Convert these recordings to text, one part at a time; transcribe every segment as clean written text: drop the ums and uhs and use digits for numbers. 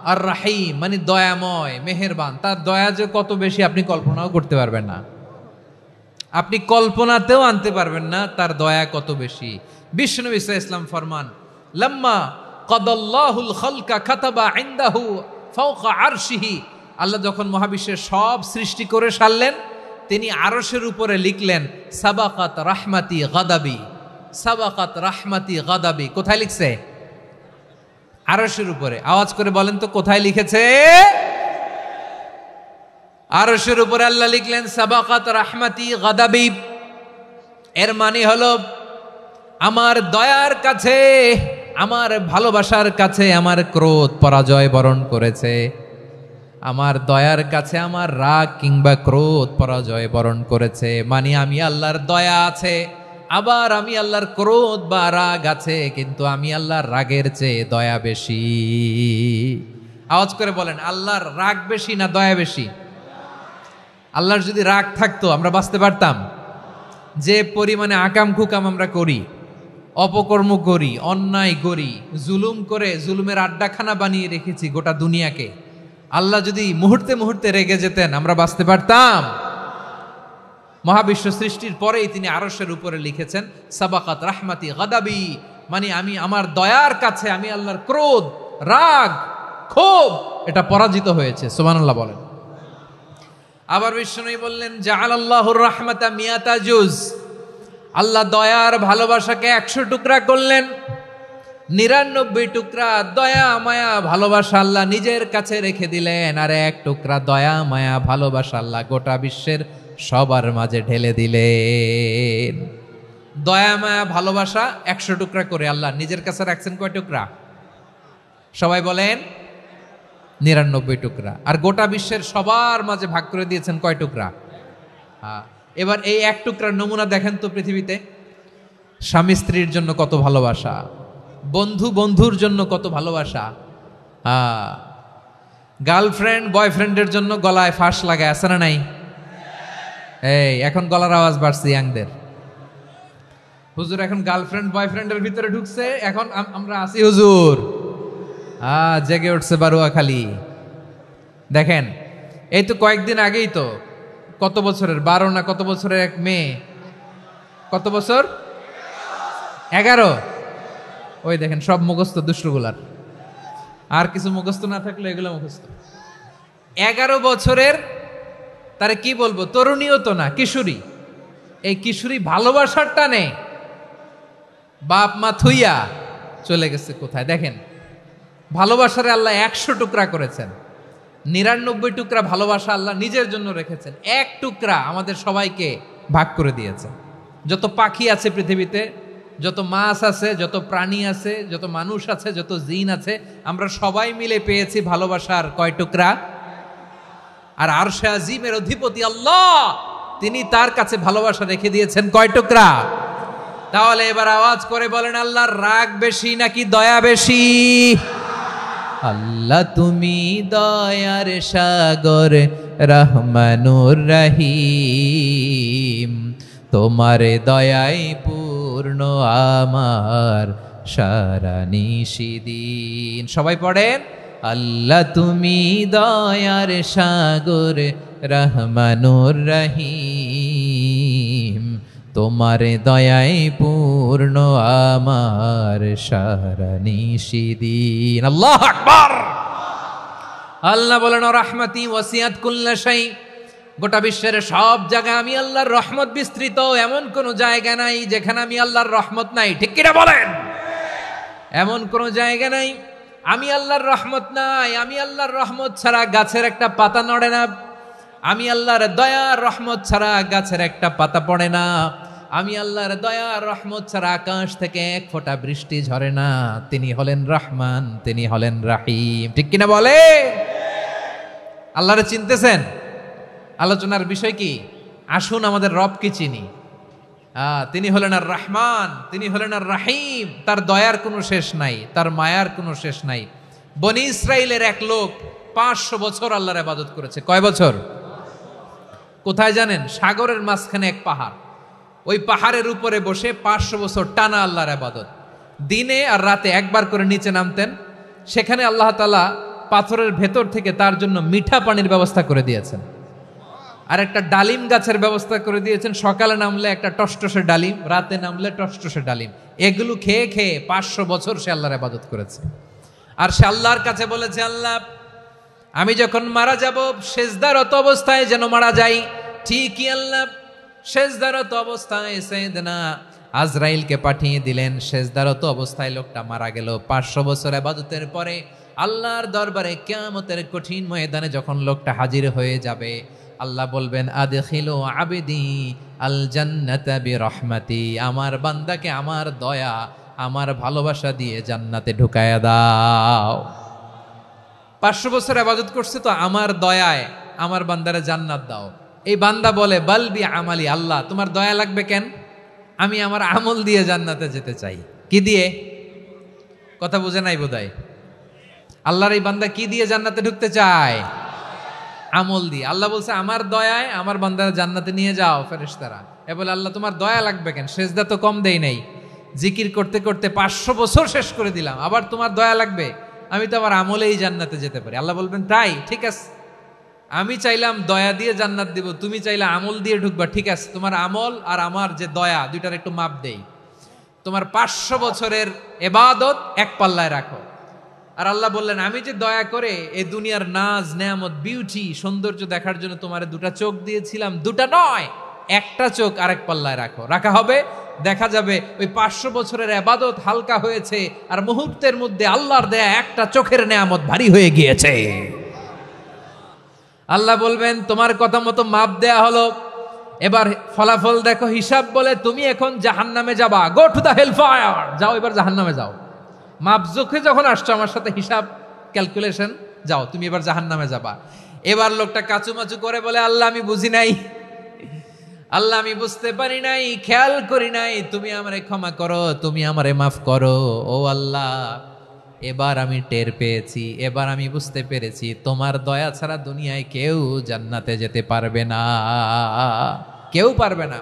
আর রাহিম মানে দয়াময়, মেহেরবান। তার দয়া যে কত বেশি আপনি কল্পনাও করতে পারবেন না, আপনি কল্পনাতেও আনতে পারবেন না তার দয়া কত বেশি। বিশ্বনবী সাল্লাল্লাহু আলাইহি ওয়াসাল্লাম ফরমান, লাম্মা কাদাল্লাহুল খালকা কাতাবা ইনদাহু ফাওকা আরশিহি, আল্লাহ যখন মহাবিশ্বের সব সৃষ্টি করে সারলেন, তিনি আরশের উপরে লিখলেন সাবাকাত রাহমাতি গাদাবি, সাবাকাত রাহমাতি গাদাবি। কোথায় লিখছে? আরশের উপরে। আওয়াজ করে বলেন তো কোথায় লিখেছে? আরশের উপরে আল্লাহ লিখলেন সাবাকাত রাহমাতি গাদাবি। এর মানে হলো আমার দয়ার কাছে, আমার ভালোবাসার কাছে আমার ক্রোধ পরাজয় বরণ করেছে, আমার দয়ার কাছে আমার রাগ কিংবা ক্রোধ পরাজয় বরণ করেছে। মানে আমি আল্লাহর দয়া আছে, আবার আমি আল্লাহর ক্রোধ বা রাগ আছে, কিন্তু আমি আল্লাহর রাগের চেয়ে দয়া বেশি। আওয়াজ করে বলেন, আল্লাহর রাগ বেশি না দয়া বেশি? আল্লাহর যদি রাগ থাকতো আমরা বাঁচতে পারতাম? যে পরিমাণে আকাম কুকাম আমরা করি, অপকর্ম করি, অন্যায় করি, জুলুম করে জুলুমের আড্ডাখানা বানিয়ে রেখেছি গোটা দুনিয়াকে, আল্লাহ যদি মুহূর্তে মুহূর্তে রেগে যেতেন আমরা বাঁচতে পারতাম? মহাবিশ্ব সৃষ্টির পরেই তিনি আরশের উপরে লিখেছেন সাবাকাত রাহমাতি গাদাবি, মানে আমি আমার দয়ার কাছে আমি আল্লাহর ক্রোধ, রাগ, ক্ষোভ এটা পরাজিত হয়েছে। সুবহানাল্লাহ বলেন। আবার বিষ্ণু বললেন জাআলাল্লাহুর রাহমাতা মিয়াতা জুজ, আল্লাহ দয়ার ভালোবাসাকে 100 টুকরা করলেন। 99 টুকরা দয়া মায়া ভালোবাসা আল্লাহ নিজের কাছে রেখে দিলেন, আর 1 টুকরা দয়া মায়া ভালোবাসা আল্লাহ গোটা বিশ্বের সবার মাঝে ঢেলে দিলেন। দয়া মায়া ভালোবাসা 100 টুকরা করে আল্লাহ নিজের কাছে রাখছেন কয় টুকরা? সবাই বলেন 99 টুকরা। আর গোটা বিশ্বের সবার মাঝে ভাগ করে দিয়েছেন কয় টুকরা? এবার এই 1 টুকরার নমুনা দেখেন তো পৃথিবীতে। স্বামী স্ত্রীর জন্য কত ভালোবাসা, বন্ধু বন্ধুর জন্য কত ভালোবাসা, গার্লফ্রেন্ড বয়ফ্রেন্ডের জন্য গলায় ফাঁস লাগায়, আছে না নাই? এই এখন গলার আওয়াজ বাড়ছে ইয়াংদের। হুজুর এখন গার্লফ্রেন্ড বয়ফ্রেন্ডের ভিতরে ঢুকছে, এখন আমরা আছি হুজুর। জেগে উঠছে বারুয়াখালী। দেখেন এই তো কয়েকদিন আগেই তো, কত বছরের 12 না কত বছরের এক মেয়ে, কত বছর? 11। ওই দেখেন সব মুখস্থ দুষ্টগুলার, আর কিছু মুখস্থ না থাকলে এগুলো মুখস্থ। 11 বছরের, তারে কি বলবো, তরুণীও তো না, কিশোরী। এই কিশোরী ভালোবাসার টানে বাপ মা থুইয়া চলে গেছে কোথায়? দেখেন ভালোবাসারে আল্লাহ 100 টুকরা করেছেন, 99 টুকরা ভালোবাসা আল্লাহ নিজের জন্য রেখেছেন, 1 টুকরা আমাদের সবাইকে ভাগ করে দিয়েছেন। যত পাখি আছে পৃথিবীতে, যত মাছ আছে, যত প্রাণী আছে, যত মানুষ আছে, যত জিন আছে, আমরা সবাই মিলে পেয়েছি ভালোবাসার কয় টুকরা? আর আরশে আজিমের অধিপতি আল্লাহ, তিনি তার কাছে ভালোবাসা রেখে দিয়েছেন কয় টুকরা? তাহলে এবার আওয়াজ করে বলেন, আল্লাহর রাগ বেশি নাকি দয়া বেশি? আল্লাহ তুমি দয়ার সাগর রহমানুর রহিম, তোমার দয়ায় পূর্ণ আমার সারা নিশিদিন। সবাই পড়েন, আল্লাহ তুমি দয়ার সাগর রহমানুর রহিম, তোমার দয়ায় পূর্ণ আমার সারা নিশিদিন। আল্লাহু আকবার। আল্লাহ বলেন রাহমাতি ওয়াসিআত কুল্লা শাই, গোটা বিশ্বের সব জায়গায় আমি আল্লাহর রহমত বিস্তৃত, এমন কোন জায়গা নাই যেখানে আমি আল্লাহর রহমত নাই। ঠিক কিনা বলেন? এমন কোন জায়গা নাই আমি আল্লাহর রহমত নাই। আমি আল্লাহর রহমত ছাড়া গাছের একটা পাতা নড়ে না, আমি আল্লাহর দয়ার রহমত ছাড়া গাছের একটা পাতা পড়ে না, আমি আল্লাহর দয়ার রহমত ছাড়া আকাশ থেকে 1 ফোঁটা বৃষ্টি ঝরে না। তিনি হলেন রহমান, তিনি হলেন রাহিম। ঠিক কিনা বলে? আল্লাহরে চিনতেছেন? আলোচনার বিষয় কি? আসুন আমাদের রবকে চিনি। তিনি হলেন আর রহমান, তিনি হলেন আর রাহিম। তার দয়ার কোনো শেষ নাই, তার মায়ার কোনো শেষ নাই। বনি ইসরাইলের এক লোক 500 বছর আল্লাহর ইবাদত করেছে। কয় বছর? কোথায় জানেন? সাগরের মাঝখানে এক পাহাড়, ওই পাহাড়ের উপরে বসে 500 বছর টানা আল্লাহর ইবাদত। দিনে আর রাতে একবার করে নিচে নামতেন, সেখানে আল্লাহ তাআলা পাথরের ভেতর থেকে তার জন্য মিঠা পানির ব্যবস্থা করে দিয়েছেন, আর একটা ডালিম গাছের ব্যবস্থা করে দিয়েছেন। সকালে নামলে একটা টসটসে ডালিম, রাতে নামলে টসটসে ডালিম। এগুলো খেয়ে খেয়ে 500 বছর সে আল্লাহর ইবাদত করেছে। আর সে আল্লাহর কাছে বলেছে, আল্লাহ আমি যখন মারা যাব সেজদারত অবস্থায় যেন মারা যাই। ঠিকই আল্লাহ সেজদারত অবস্থায় সাইয়েদনা আজরাইলকে পাঠিয়ে দিলেন। সেজদারত অবস্থায় লোকটা মারা গেল। 500 বছর ইবাদতের পরে আল্লাহর দরবারে কিয়ামতের কঠিন ময়দানে যখন লোকটা হাজির হয়ে যাবে, আল্লাহ বলবেন, আদখিলু আবদি আল জান্নাতা বিরহমাতি, আমার বান্দাকে আমার দয়া আমার ভালোবাসা দিয়ে জান্নাতে ঢুকায়া দাও। 500 বছর ইবাদত করছে তো আমার দয়ায় আমার বান্দারে জান্নাত দাও। এই বান্দা বলে, বালবি আমালি, আল্লাহ তোমার দয়া লাগবে কেন? আমি আমার আমল দিয়ে জান্নাতে যেতে চাই। কি দিয়ে? কথা বুঝে নাই বোধহয়। আল্লাহর এই বান্দা কি দিয়ে জান্নাতে ঢুকতে চায়? আমল দিয়ে। আল্লাহ বলছে, আমার দয়ায় আমার বান্দারা জান্নাতে নিয়ে যাও। ফেরেশতারা এ বলে, আল্লাহ তোমার দয়া লাগবে কেন? সেজদা তো কম দেই নাই, জিকির করতে করতে 500 বছর শেষ করে দিলাম, আবার তোমার দয়া লাগবে? আমি তো আমার আমলেই জান্নাতে যেতে পারি। আল্লাহ বলবেন, তাই ঠিক আছে, আমি চাইলাম দয়া দিয়ে জান্নাত দিব, তুমি চাইলে আমল দিয়ে ঢুকবা, ঠিক আছে, তোমার আমল আর আমার যে দয়া দুইটার একটু মাপ দেই। তোমার 500 বছরের ইবাদত এক পাল্লায় রাখো। আর আল্লাহ বললেন, আমি যে দয়া করে এই দুনিয়ার নাজ নেয়ামত বিউটি সৌন্দর্য দেখার জন্য তোমারে 2টা চোখ দিয়েছিলাম, 2টা নয়, একটা চোখ আরেক পাল্লায় রাখো। রাখা হবে, দেখা যাবে ওই 500 বছরের ইবাদত হালকা হয়েছে আর মুহূর্তের মধ্যে আল্লাহর দেয়া একটা চোখের নেয়ামত ভারী হয়ে গিয়েছে। আল্লাহ বলবেন, তোমার কথা মতো মাপ দেয়া হলো, এবার ফলাফল দেখো। হিসাব বলে, তুমি এখন জাহান্নামে যাবা, go to the hell fire, যাও এবার জাহান্নামে যাও। মাপ জোখে যখন আসছো আমার সাথে হিসাব ক্যালকুলেশন, যাও তুমি এবার জাহান্নামে যাবা। এবার লোকটা কাচুমাচু করে বলে, আল্লাহ আমি বুঝি নাই, আল্লাহ আমি বুঝতে পারি নাই, খেয়াল করি নাই, তুমি আমারে ক্ষমা করো, তুমি আমারে মাফ করো। ও আল্লাহ, এবার আমি টের পেয়েছি, এবার আমি বুঝতে পেরেছি, তোমার দয়া ছাড়া দুনিয়ায় কেউ জান্নাতে যেতে পারবে না, কেউ পারবে না।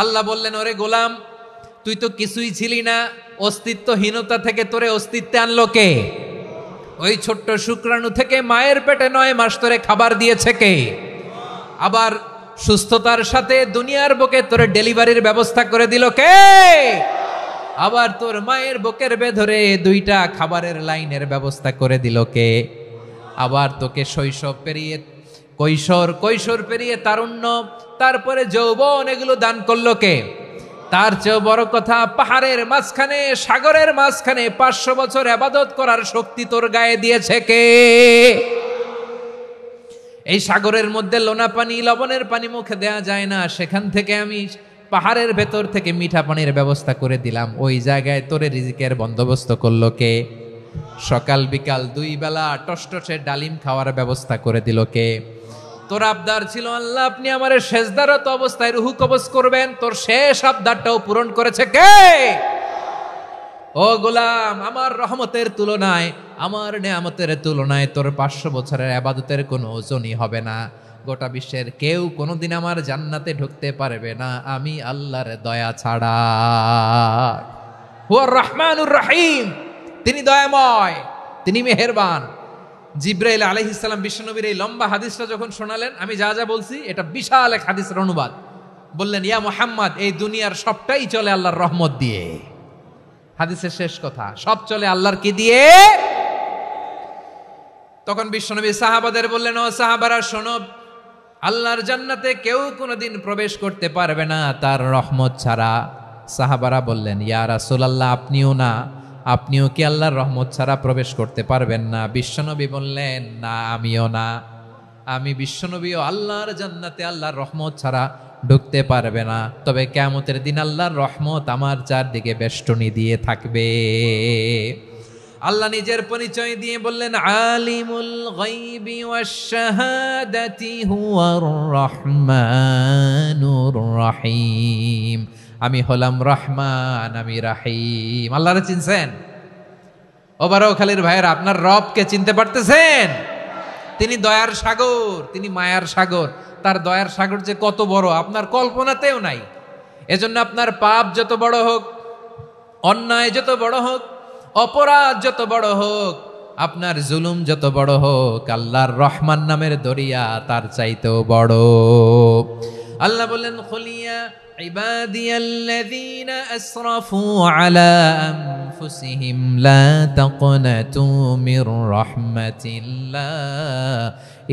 আল্লাহ বললেন, ওরে গোলাম, তুই তো কিছুই ছিলি না, অস্তিত্বহীনতা থেকে তোরে অস্তিত্বে আনলো কে? ওই ছোট্ট শুক্রাণু থেকে মায়ের পেটে 9 মাস ধরে খাবার দিয়েছে কে? আবার সুস্থতার সাথে দুনিয়ার বুকে তোরে ডেলিভারির ব্যবস্থা করে দিল কে? আবার তোর মায়ের বুকের ভেতরে 2টা খাবারের লাইনের ব্যবস্থা করে দিল কে? আবার তোকে শৈশব পেরিয়ে কৈশোর পেরিয়ে তারুণ্য, তারপরে যৌবন, এগুলো দান করলো কে? তার চেয়েও বড় কথা, পাহাড়ের মাঝখানে সাগরের মাঝখানে 500 বছর ইবাদত করার শক্তি তোর গায়ে দিয়েছে কে? এই সাগরের মধ্যে লোনা পানি, লবণের পানি মুখে দেয়া যায় না, সেখান থেকে আমি পাহাড়ের ভেতর থেকে মিঠা পানির ব্যবস্থা করে দিলাম। ওই জায়গায় তোরে রিজিকের বন্দোবস্ত করলো কে? সকাল বিকাল 2 বেলা টসটসে ডালিম খাওয়ার ব্যবস্থা করে দিল কে? তোর আবদার ছিল, আল্লাহ আপনি আমার সেজদারত অবস্থায় রুহু কবজ করবেন, তোর শেষ আবদারটাও পূরণ করেছে কে? ও গোলাম, আমার রহমতের তুলনায়, আমার নেয়ামতের তুলনায় তোর 500 বছরের ইবাদতের কোনো ওজনই হবে না। গোটা বিশ্বের কেউ কোনোদিন আমার জান্নাতে ঢুকতে পারবে না আমি আল্লাহর দয়া ছাড়া। হুয়ার রহমানুর রহিম, তিনি দয়াময়, তিনি মেহেরবান। জিব্রাইল আলাইহিস সালাম বিশ্বনবীর এই লম্বা হাদিসটা যখন শোনালেন, আমি যা যা বলছি এটা বিশাল এক হাদিসের অনুবাদ। বললেন, ইয়া মুহাম্মদ, এই দুনিয়ার সবটাই চলে আল্লাহর রহমত দিয়ে। হাদিসের শেষ কথা, সব চলে আল্লাহর কি দিয়ে? তখন বিশ্বনবী সাহাবাদের বললেন, ও সাহাবারা শোনো, আল্লাহর জান্নাতে কেউ কোনোদিন প্রবেশ করতে পারবে না তার রহমত ছাড়া। সাহাবারা বললেন, ইয়া রাসূলুল্লাহ, আপনিও না, আপনিও কি আল্লাহর রহমত ছাড়া প্রবেশ করতে পারবেন না? বিশ্বনবী বললেন, না আমিও না, আমি বিশ্বনবীও আল্লাহর জান্নাতে আল্লাহর রহমত ছাড়া ঢুকতে পারবে না। তবে কিয়ামতের দিন আল্লাহর রহমত আমার চারদিকে বেষ্টনী দিয়ে থাকবে। আল্লাহ নিজের পরিচয় দিয়ে বললেন, আলিমুল গায়বি ওয়াশ শাহাদাতি হুয়ার রহমানুর রহিম, আমি হলাম রহমান, আমি রাহিম। আল্লাহরে চিনছেন? ও বারোখালীর ভাইয়েরা, আপনার রবকে চিনতে পারতেছেন? তিনি দয়ার সাগর, তিনি মায়ার সাগর। তার দয়ার সাগর যে কত বড় আপনার কল্পনাতেও নাই। এজন্য আপনার পাপ যত বড় হোক, অন্যায় যত বড় হোক, অপরাধ যত বড় হোক, আপনার জুলুম যত বড় হোক, আল্লাহর রহমান নামের দরিয়া তার চাইতেও বড়। আল্লাহ বললেন, খুলিয়া ইবাদিয়াল্লাযীনা আসরাফু আলা আনফুসিহিম লা তাকনাতু মির রাহমাতিল্লাহ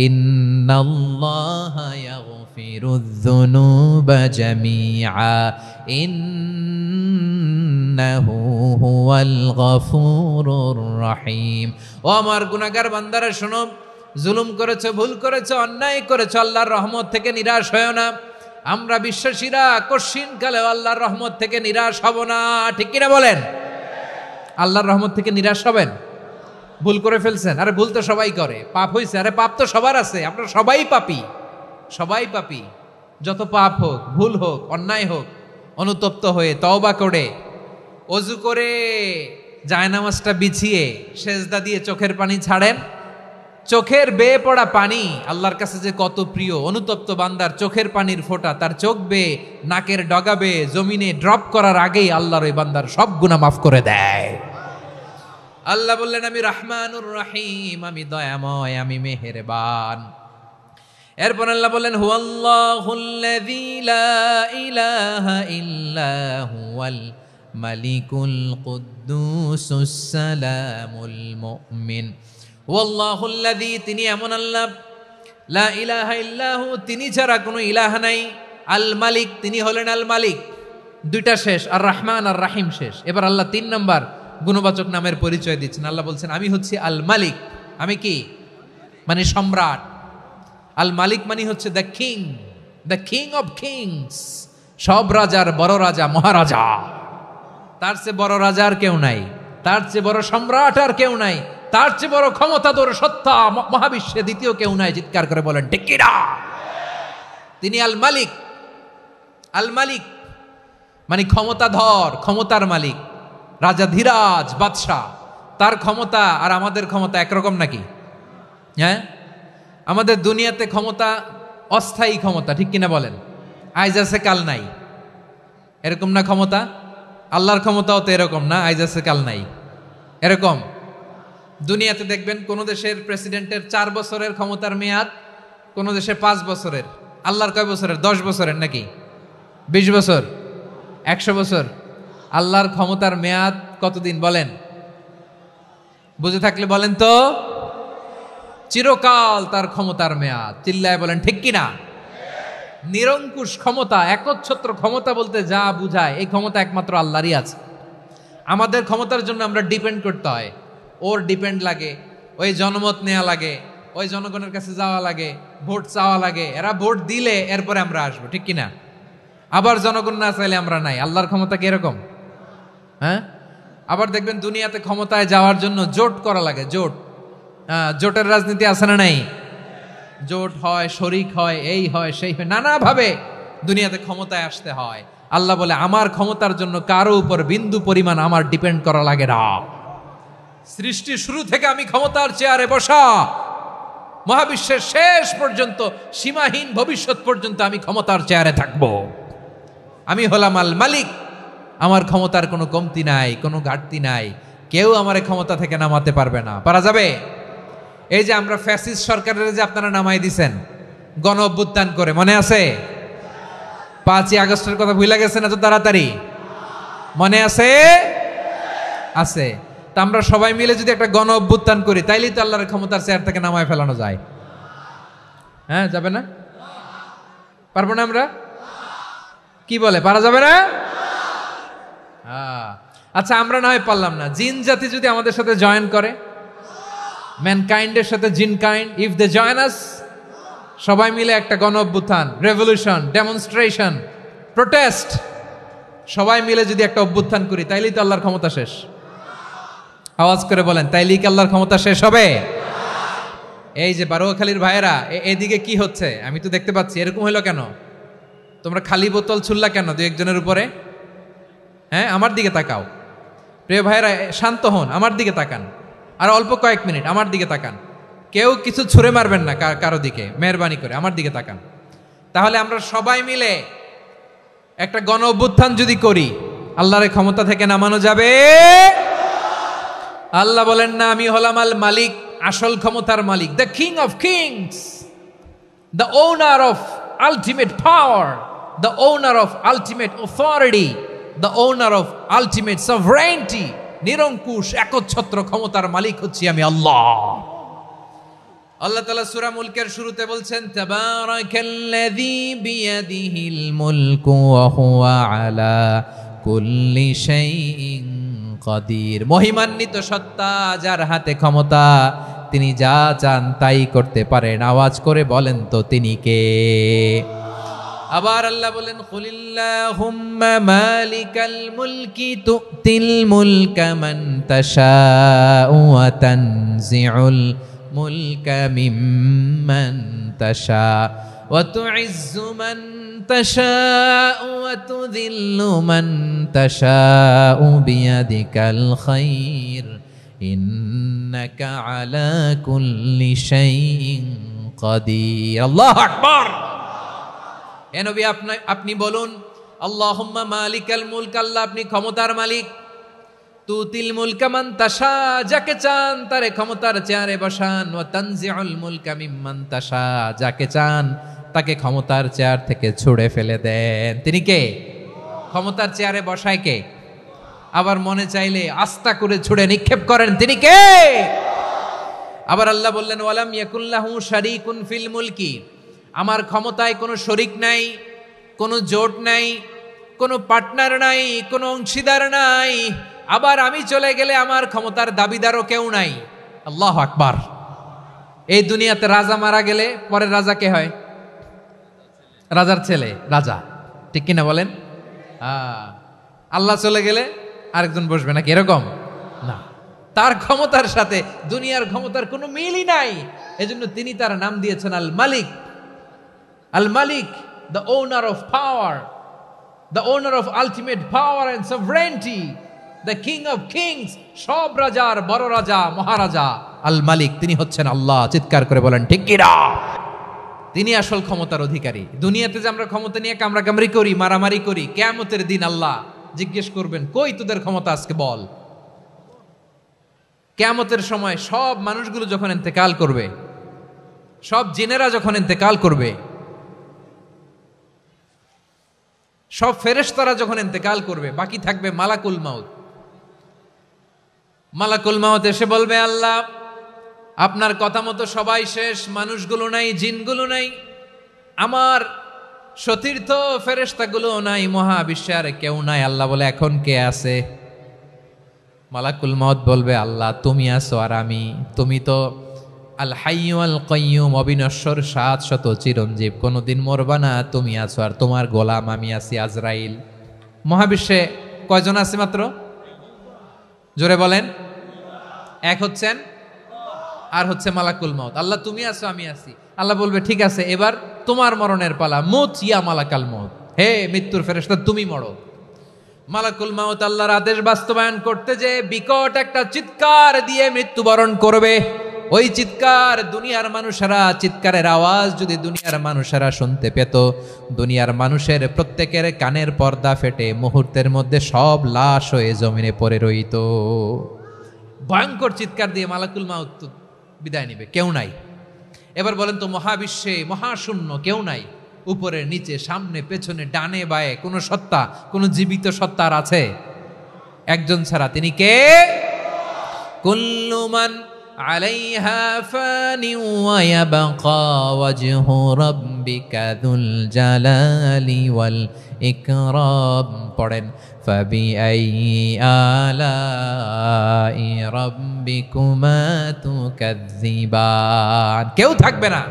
ইন্নাল্লাহা ইয়াগফিরুয যুনুবা জামিআ ইন্নাহু হুয়াল গফুরুর রহিম। ও আমার গুনাহগার বান্দারা শোনো, জুলুম করেছো, ভুল করেছো, অন্যায় করেছো, আল্লাহর রহমত থেকে নিরাশ হয়ো না। আমরা বিশ্বাসীরা কঠিন কালে আল্লাহর রহমত থেকে নিরাশ হব না, ঠিক কিনা বলেন? আল্লাহর রহমত থেকে নিরাশ হবেন? ভুল করে ফেলছেন, আরে ভুল তো সবাই করে, পাপ হয়েছে, আরে পাপ তো সবার আছে, আপনারা সবাই পাপী, সবাই পাপী। যত পাপ হোক, ভুল হোক, অন্যায় হোক, অনুতপ্ত হয়ে তওবা করে ওযু করে জায়নামাজটা বিছিয়ে সেজদা দিয়ে চোখের পানি ছাড়েন। চোখের বেয়ে পড়া পানি আল্লাহর কাছে যে কত প্রিয়। অনুতপ্ত বান্দার চোখের পানির ফোঁটা তার চোখ বেয়ে, নাকের ডগা বেয়ে জমিনে ড্রপ করার আগেই আল্লাহর ওই বান্দার সব গুনাহ মাফ করে দেয়। আল্লাহ বললেন, আমি রহমানুর রহিম, আমি দয়াময়, আমি মেহেরবান। এরপর আল্লাহ বললেন, হুয়াল্লাহুল্লাযী লা ইলাহা ইল্লা হুয়াল মালিকুল কুদ্দুসুস সালামুল মুমিন। ওয়াল্লাহুল্লাযী, তিনি এমন আল্লাহ, লা ইলাহা ইল্লাহু, তিনি ছাড়া কোনো ইলাহ নাই, আল মালিক, তিনি হলেন আল মালিক। দুইটা শেষ, আর রহমান আর রাহিম শেষ। এবার আল্লাহ 3 নম্বর গুণবাচক নামের পরিচয় দিচ্ছেন। আল্লাহ বলছেন, আমি হচ্ছি আল মালিক। আমি কি? মানে সম্রাট। আল মালিক মানে হচ্ছে দ্য কিং অফ কিংস, সব রাজার বড় রাজা, মহারাজা। তার চেয়ে বড় রাজা আর কেউ নাই, তার চেয়ে বড় সম্রাট আর কেউ নাই, তার চেয়ে বড় ক্ষমতাধর সত্তা মহাবিশ্বে দ্বিতীয় কেউ নাই। চিৎকার করে বলেন ঠিক কিনা? তিনি আল মালিক। আল মালিক মানে ক্ষমতাধর, ক্ষমতার মালিক, রাজা ধীরাজ বাদশাহ। তার ক্ষমতা আর আমাদের ক্ষমতা একরকম নাকি? হ্যাঁ, আমাদের দুনিয়াতে ক্ষমতা অস্থায়ী ক্ষমতা, ঠিক কিনা বলেন? আইজ আছে কাল নাই, এরকম না ক্ষমতা? আল্লাহর ক্ষমতাও তো এরকম না, আইজ আছে কাল নাই এরকম। দুনিয়াতে দেখবেন কোন দেশের প্রেসিডেন্টের 4 বছরের ক্ষমতার মেয়াদ, কোন দেশে 5 বছরের। আল্লাহর কয় বছরের? 10 বছরের নাকি 20 বছর, 100 বছর। আল্লাহর ক্ষমতার মেয়াদ কতদিন বলেন? বুঝে থাকলে বলেন তো। চিরকাল তার ক্ষমতার মেয়াদ। চিল্লায় বলেন ঠিক কিনা? নিরঙ্কুশ ক্ষমতা, একচ্ছত্র ক্ষমতা বলতে যা বুঝায়, এই ক্ষমতা একমাত্র আল্লাহরই আছে। আমাদের ক্ষমতার জন্য আমরা ডিপেন্ড করতে হয়, ওর ডিপেন্ড লাগে, ওই জনমত নেওয়া লাগে, ওই জনগণের কাছে যাওয়া লাগে, ভোট চাওয়া লাগে, এরা ভোট দিলে এরপরে আমরা আসবো, ঠিক কিনা? আবার জনগণ না চাইলে আমরা নাই। আল্লাহর ক্ষমতা কি এরকম? হ্যাঁ, আবার দেখবেন দুনিয়াতে ক্ষমতায় যাওয়ার জন্য জোট করা লাগে। জোটের রাজনীতি আছে না নাই? জোট হয়, শরিক হয়, এই হয়, সেই হয়, নানাভাবে দুনিয়াতে ক্ষমতায় আসতে হয়। আল্লাহ বলে, আমার ক্ষমতার জন্য কারো উপর বিন্দু পরিমাণ আমার ডিপেন্ড করা লাগে না। সৃষ্টি শুরু থেকে আমি ক্ষমতার চেয়ারে বসা, মহাবিশ্বের শেষ পর্যন্ত, সীমাহীন ভবিষ্যৎ পর্যন্ত আমি ক্ষমতার চেয়ারে থাকব। আমি হলাম আল মালিক। আমার ক্ষমতার কোনো কমতি নাই, কোনো ঘাটতি নাই। কেউ আমার ক্ষমতা থেকে নামাতে পারবে না। পারা যাবে? এই যে আমরা ফ্যাসিস্ট সরকারের যে আপনারা নামাই দিছেন গণ অভ্যুত্থান করে, মনে আছে? 5ই আগস্টের কথা ভুলে গেছেন এত তাড়াতাড়ি? মনে আছে? আছে। তা আমরা সবাই মিলে যদি একটা গণ অভ্যুত্থান করি, তাইলেই তো আল্লাহর ক্ষমতার চেয়ার থেকে নামায় ফেলানো যায়। হ্যাঁ, যাবে না? পারবো না আমরা? কি বলে, পারা যাবে না? আচ্ছা, আমরা না হয় পারলাম না, জিন জাতি যদি আমাদের সাথে জয়েন করে, ম্যানকাইন্ডের সাথে জিনকাইন্ড, ইফ দে জয়েন আস, সবাই মিলে একটা গণ অভ্যুত্থান, রেভলিউশন, ডেমনস্ট্রেশন, প্রোটেস্ট, সবাই মিলে যদি একটা অভ্যুত্থান করি, তাইলেই তো আল্লাহর ক্ষমতা শেষ। আওয়াজ করে বলেন, তাইলেই কি আল্লাহর ক্ষমতা শেষ হবে? এই যে বারোয়াখালীর ভাইয়েরা, এদিকে কি হচ্ছে আমি তো দেখতে পাচ্ছি, এরকম হইলো কেন? তোমরা খালি বোতল ছুড়লা কেন 2-1 জনের উপরে? হ্যাঁ, আমার দিকে তাকাও। প্রিয় ভাইয়েরা, শান্ত হন, আমার দিকে তাকান, আর অল্প কয়েক মিনিট আমার দিকে তাকান। কেউ কিছু ছুঁড়ে মারবেন না কারো দিকে, মেহরবানি করে আমার দিকে তাকান। তাহলে আমরা সবাই মিলে একটা গণ অভ্যুত্থান যদি করি, আল্লাহর ক্ষমতা থেকে নামানো যাবে। আল্লাহ বলেন না আমি হলাম আল মালিক, আসল ক্ষমতার মালিক, the king of kings, the owner of ultimate power, the owner of ultimate authority, the owner of ultimate sovereignty. নিরঙ্কুশ একচ্ছত্র ক্ষমতার মালিক হচ্ছি আমি আল্লাহ। আল্লাহ তাআলা সূরা মুলকের শুরুতে বলছেন তাবারাকাল্লাযী বিয়াদিহিল মুলকু ওয়া হুয়া আলা কুল্লি শাইইন কাদির। মহিমান্বিত সত্তা, যার হাতে ক্ষমতা, তিনি যা চান তাই করতে পারেন। আওয়াজ করে বলেন তো তিনি কে? আবার আল্লাহ বলেন কুলিল্লাহুম্মা মালিকাল মুলকি তুতিল মুলকা মান তাশাউ ওয়া তানজিউল মুলকা মিম্মান তাশা ওয়া তুইজ্জু মান তাশাউ ওয়া তুযিল্লু মান তাশাউ বিয়াদিকাল খায়র ইন্নাকা আলা কুল্লি শাইইন কাদির। আল্লাহু আকবার। এ নবী আপনি বলুন আল্লাহুম্মা মালিকাল মুলক, আল্লাহ আপনি ক্ষমতার মালিক। তুতিল মুলকা মান তাশা, যাকে চান তারে ক্ষমতার চেয়ারে বসান। ওয়া তানজিউল মুলকা মিম্মান তাশা, যাকে চান তাকে ক্ষমতার চেয়ার থেকে ছুঁড়ে ফেলে দেন। তিনি কে? ক্ষমতার চেয়ারে বসায় কে? আবার মনে চাইলে আস্থা করে ছুঁড়ে নিক্ষেপ করেন, তিনি কে? আবার আল্লাহ বললেন ওয়ালাম ইয়াকুল্লাহু শারীকুন ফিল মুলকি, আমার ক্ষমতায় কোনো শরিক নাই, কোনো জোট নাই, কোনো পার্টনার নাই, কোনো অংশীদার নাই। আবার আমি চলে গেলে আমার ক্ষমতার দাবিদারও কেউ নাই। আল্লাহু আকবার। এই দুনিয়াতে রাজা মারা গেলে পরের রাজা কে হয়? রাজার ছেলে রাজা, ঠিক কিনা বলেন? আল্লাহ চলে গেলে আরেকজন বসবে নাকি? এরকম না, তার ক্ষমতার সাথে দুনিয়ার ক্ষমতার কোনো মিলই নাই। এজন্য তিনি তার নাম দিয়েছেন আল মালিক। আল মালিক, the owner of power, the owner of ultimate power and sovereignty, the king of kings, সব রাজার বড় রাজা, মহারাজা আল মালিক, তিনি হচ্ছেন আল্লাহ। চিৎকার করে বলেন ঠিক কিনা? তিনি আসল ক্ষমতার অধিকারী। দুনিয়াতে যে আমরা ক্ষমতা নিয়ে কামড়াকামড়ি করি, মারামারি করি, কিয়ামতের দিন আল্লাহ জিজ্ঞেস করবেন কই তোদের ক্ষমতা, আজকে বল। কিয়ামতের সময় সব মানুষগুলো যখন ইন্তেকাল করবে, সব জিনেরা যখন ইন্তেকাল করবে, সব ফেরেশতারা যখন ইন্তেকাল করবে, বাকি থাকবে মালাকুল মাউত। মালাকুল মাউত এসে বলবে আল্লাহ আপনার কথা মতো সবাই শেষ, মানুষগুলো নাই, জিনগুলো নাই, আমার সতীর্থ ফেরেশতাগুলো নাই, মহাবিশ্বে আর কেউ নাই। আল্লাহ বলে এখন কে আছে? মালাকুল মাউত বলবে আল্লাহ তুমি আছো আর আমি। তুমি তো আল হাইয়্যু আল কাইয়্যুম, অবিনশ্বর, শাশ্বত, চিরঞ্জীব, কোনোদিন মরবা না, তুমি আছো আর তোমার গোলাম আমি আছি আজরাইল। মহাবিশ্বে কয়জন আছে মাত্র? জোরে বলেন। এক হচ্ছেন আর হচ্ছে মালাকুল মাউত। আল্লাহ তুমি আছো আমি আছি। আল্লাহ বলবে ঠিক আছে এবার তোমার মরণের পালা, মুত ইয়া মালাকাল মাউত, হে মৃত্যুর ফেরেশতা তুমি মরো। মালাকুল মাউত আল্লাহর আদেশ বাস্তবায়ন করতে যে বিকট একটা চিৎকার দিয়ে মৃত্যুবরণ করবে। ওই চিৎকার দুনিয়ার মানুষেরা, চিৎকারের আওয়াজ যদি দুনিয়ার মানুষেরা শুনতে পেত, দুনিয়ার মানুষের প্রত্যেকের কানের পর্দা ফেটে মুহূর্তের মধ্যে সব লাশ হয়ে জমিনে পড়ে রইত। ভয়ঙ্কর চিৎকার দিয়ে মালাকুল মাউত বিদায় নিবে, কেউ নাই। এবার বলেন তো মহাবিশ্বে মহাশূন্য, কেউ নাই, উপরে নিচে সামনে পেছনে ডানে বায়ে কোনো সত্তা, কোনো জীবিত সত্তা আর আছে? একজন ছাড়া, তিনি কে? কুল্লু মান আলাইহা ফানি ওয়া ইয়াবকা ওয়াজহু রাব্বিকা যুল জালালি ওয়াল ইকরাম। পড়েন ফাবিআইয়ি আলাই রাব্বিকুমা তুকাজ্জিবান। কেউ থাকবে না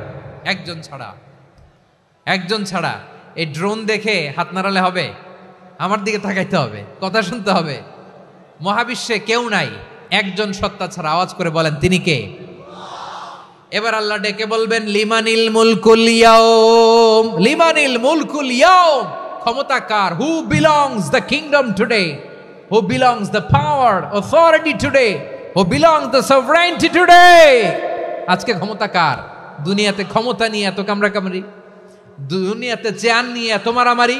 একজন ছাড়া, একজন ছাড়া। এই ড্রোন দেখে হাত নাড়ালে হবে? আমার দিকে তাকাইতে হবে, কথা শুনতে হবে। মহাবিশ্বে কেউ নাই একজন সত্তা ছাড়া। আওয়াজ করে বলেন তিনি কে? এবার আল্লাহ ডেকে বলবেন লিমানিল মুলকুল ইয়াউম, লিমানিল মুলকুল ইয়াউম। ক্ষমতা কার? Who belongs the kingdom today, who belongs the power authority today, who belongs the sovereignty today. আজকে ক্ষমতা কার? দুনিয়াতে ক্ষমতা নিয়ে এত কামড়াকামড়ি, দুনিয়াতে চেয়ার নিয়ে এত মারামারি,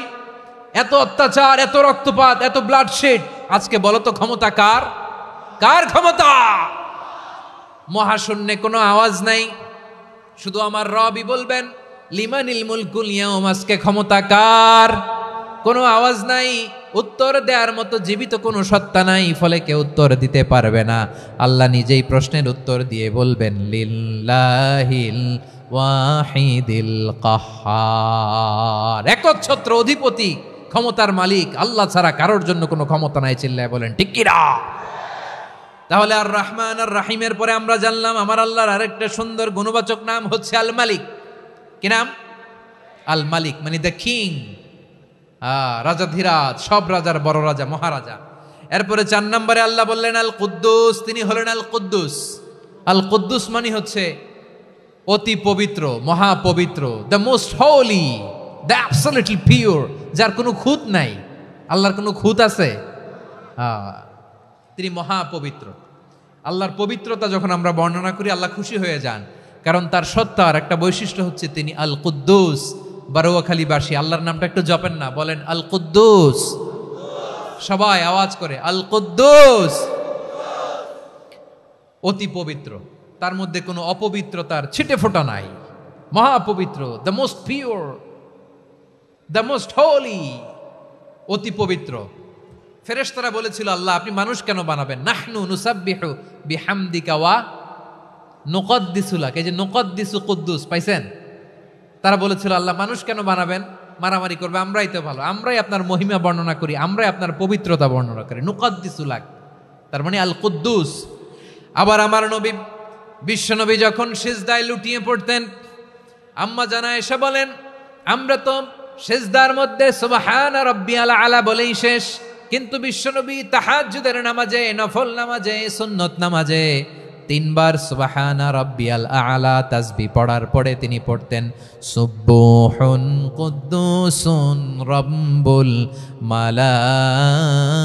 এত অত্যাচার, এত রক্তপাত, এত ব্লাডশেড। আজকে বলো তো ক্ষমতা কার? কার ক্ষমতা? মহাশূন্যে কোনো আওয়াজ নাই, শুধু আমার রবই বলবেন লিমানিল মুলকুল ইয়াউম, আজকে ক্ষমতা কার? কোনো আওয়াজ নাই, উত্তর দেওয়ার মতো জীবিত কোনো সত্তা নাই, ফলে কেউ উত্তর দিতে পারবে না। আল্লাহ নিজেই প্রশ্নের উত্তর দিয়ে বলবেন লিল্লাহিল ওয়াহিদিল কাহ্হার, একচ্ছত্র অধিপতি ক্ষমতার মালিক আল্লাহ ছাড়া কারোর জন্য কোনো ক্ষমতা নাই। চিল্লায় বলেন ঠিক কি না? তাহলে আর রহমান আর রাহিমের পরে আমরা জানলাম আমার আল্লাহর আরেকটা সুন্দর গুণবাচক নাম হচ্ছে আল মালিক। কি নাম? আল মালিক, মানে দ্য কিং, রাজাধিরাজ, সব রাজার বড় রাজা, মহারাজা। এরপরে 4 নম্বরে আল্লাহ বললেন আল কুদ্দুস, তিনি হলেন আল কুদ্দুস। আল কুদ্দুস মানে হচ্ছে অতি পবিত্র, মহাপবিত্র, the most holy, the absolutely pure, যার কোনো খুঁত নাই। আল্লাহর কোনো খুঁত আছে? তিনি মহাপবিত্র। আল্লাহর পবিত্রতা যখন আমরা বর্ণনা করি আল্লাহ খুশি হয়ে যান, কারণ তার সত্তার একটা বৈশিষ্ট্য হচ্ছে তিনি আল কুদ্দুস। বারোয়াখালীবাসী আল্লাহর নামটা একটু জপেন না, বলেন আল কুদ্দুস, সবাই আওয়াজ করে আল কুদ্দুস। অতি পবিত্র, তার মধ্যে কোনো অপবিত্রতার ছিটে ফোঁটা নাই, মহাপবিত্র, the most pure, the most holy, অতি পবিত্র। ফেরেশতারা বলেছিল আল্লাহ আপনি মানুষ কেন বানাবেন? নাহনু নুসাব্বিহু বিহামদিকা ওয়া নুকদ্দিসু লাক, এই যে নুকদ্দিসু কুদ্দুস পাইছেন? তারা বলেছিল আল্লাহ মানুষ কেন বানাবেন, মারামারি করবে, আমরাই তো ভালো, আমরাই আপনার মহিমা বর্ণনা করি, আমরাই আপনার পবিত্রতা বর্ণনা করি। নুকদ্দিসু লাক তার মানে আল কুদ্দুস। আবার আমার নবী বিশ্বনবী যখন সিজদায় লুটিয়ে পড়তেন, আম্মা জানা এসে বলেন আমরা তো সিজদার মধ্যে সুবহানা রাব্বিয়াল আলা বলেই শেষ, কিন্তু বিশ্বনবী তাহাজ্জুদের নামাজে, নফল নামাজে, সুন্নত নামাজে 3 বার সুবহানা রাব্বিয়াল আলা তাসবিহ পড়ার পরে তিনি পড়তেন সুবহুন কুদ্দুসুন রাব্বুল মালাইকাতি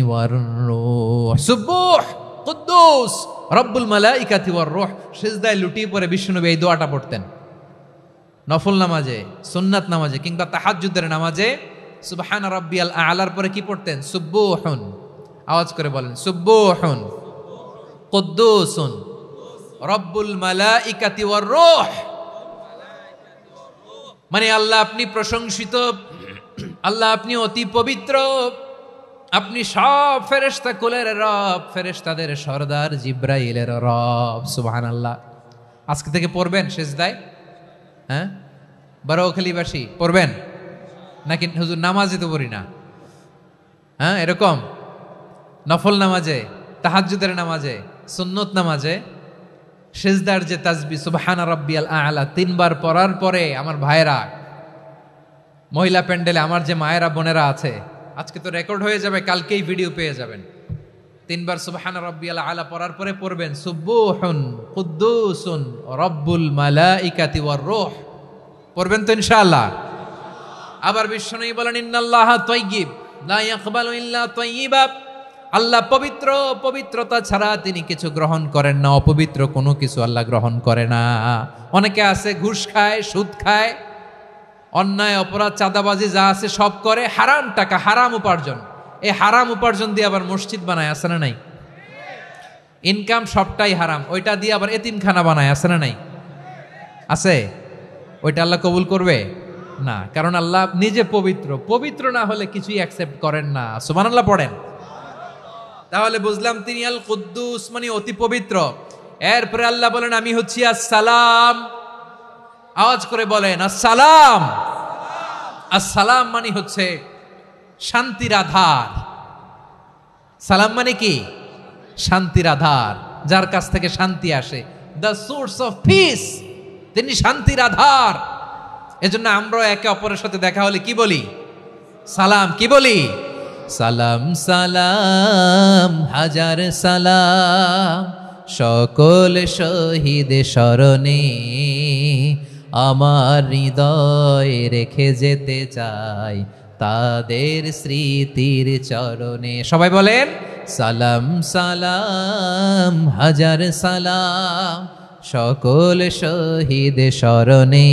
ওয়ার রূহ। সুবহ কুদ্দুস রব্বুল মালাইকাতি ওয়ার রূহ। সিজদায় লুটিয়ে পড়ে বিশ্বনবী এই দোয়াটা পড়তেন। নফল নামাজে, সুন্নাত নামাজে কিংবা তাহাজ্জুদের নামাজে সুবহানা রাব্বিয়াল আলার পরে কি পড়তেন? সুবহুন। আওয়াজ করে বলেন সুবহুন কুদ্দুসুন রব্বুল মালাইকাতি ওয়ার রূহ। মানে আল্লাহ আপনি প্রশংসিত, আল্লাহ আপনি অতি পবিত্র, আপনি সব ফেরেশতা কুলের রব, ফেরেশতাদের সরদার জিব্রাইলের রব। সুবহানাল্লাহ। আজকে থেকে পড়বেন সিজদায়? হ্যাঁ, বারোয়াখালীবাসী পড়বেন নাকি? হুজুর নামাজে তো পড়ি না। হ্যাঁ, এরকম নফল নামাজে, তাহাজ্জুদের নামাজে, সুন্নত নামাজে সিজদার যে তাসবিহ সুবহানা রাব্বিয়াল আ'লা 3 বার পড়ার পরে আমার ভাইরা, মহিলা প্যান্ডেলে আমার যে মায়েরা বোনেরা আছে, আজকে তো রেকর্ড হয়ে যাবে, কালকেই ভিডিও পেয়ে যাবেন। 3 বার সুবহানা রাব্বিয়াল আ'লা পড়ার পরে পড়বেন সুবহুন কুদ্দুসুন রব্বুল মালাইকাতি ওয়ার রূহ। পড়বেন তো ইনশাআল্লাহ? আবার বিশ্বনবী বলেন ইন্নাল্লাহা তাইয়্যিব লা ইয়াকবালু ইল্লা তাইয়্যিবা। আল্লাহ পবিত্র, পবিত্রতা ছাড়া তিনি কিছু গ্রহণ করেন না, অপবিত্র কোনো কিছু আল্লাহ গ্রহণ করে না। অনেকে আছে ঘুষ খায়, সুদ খায়, অন্যায় অপরাধ চাঁদাবাজি যা আছে সব করে, হারাম টাকা, হারাম উপার্জন। এই হারাম উপার্জন দিয়ে আবার মসজিদ বানায়, আছে না নাই? ইনকাম সবটাই হারাম, ওইটা দিয়ে আবার এতিমখানা বানায়, আছে না নাই? আছে। ওইটা আল্লাহ কবুল করবে না, কারণ আল্লাহ নিজে পবিত্র, পবিত্র না হলে কিছুই অ্যাকসেপ্ট করেন না। সুবহানাল্লাহ পড়েন। তাহলে বুঝলাম তিনি আল কুদ্দুস মানে অতি পবিত্র। এরপরে আল্লাহ বলেন আমি হচ্ছি আসসালাম। আওয়াজ করে বলেন আসসালাম। আসসালাম মানে হচ্ছে শান্তির আধার। সালাম মানে কি? শান্তির আধার, যার কাছ থেকে শান্তি আসে, দ্য সোর্স অফ পিস। তিনি শান্তির আধার। এজন্য আমরা একে অপরের সাথে দেখা হলে কি বলি? সালাম। কি বলি? সালাম সালাম হাজার সালাম সকল শহীদ স্মরণে আমার হৃদয় রেখে যেতে চাই তাদের স্মৃতির চরণে। সবাই বলেন সালাম সালাম হাজার সালাম সকল শহীদ স্মরণে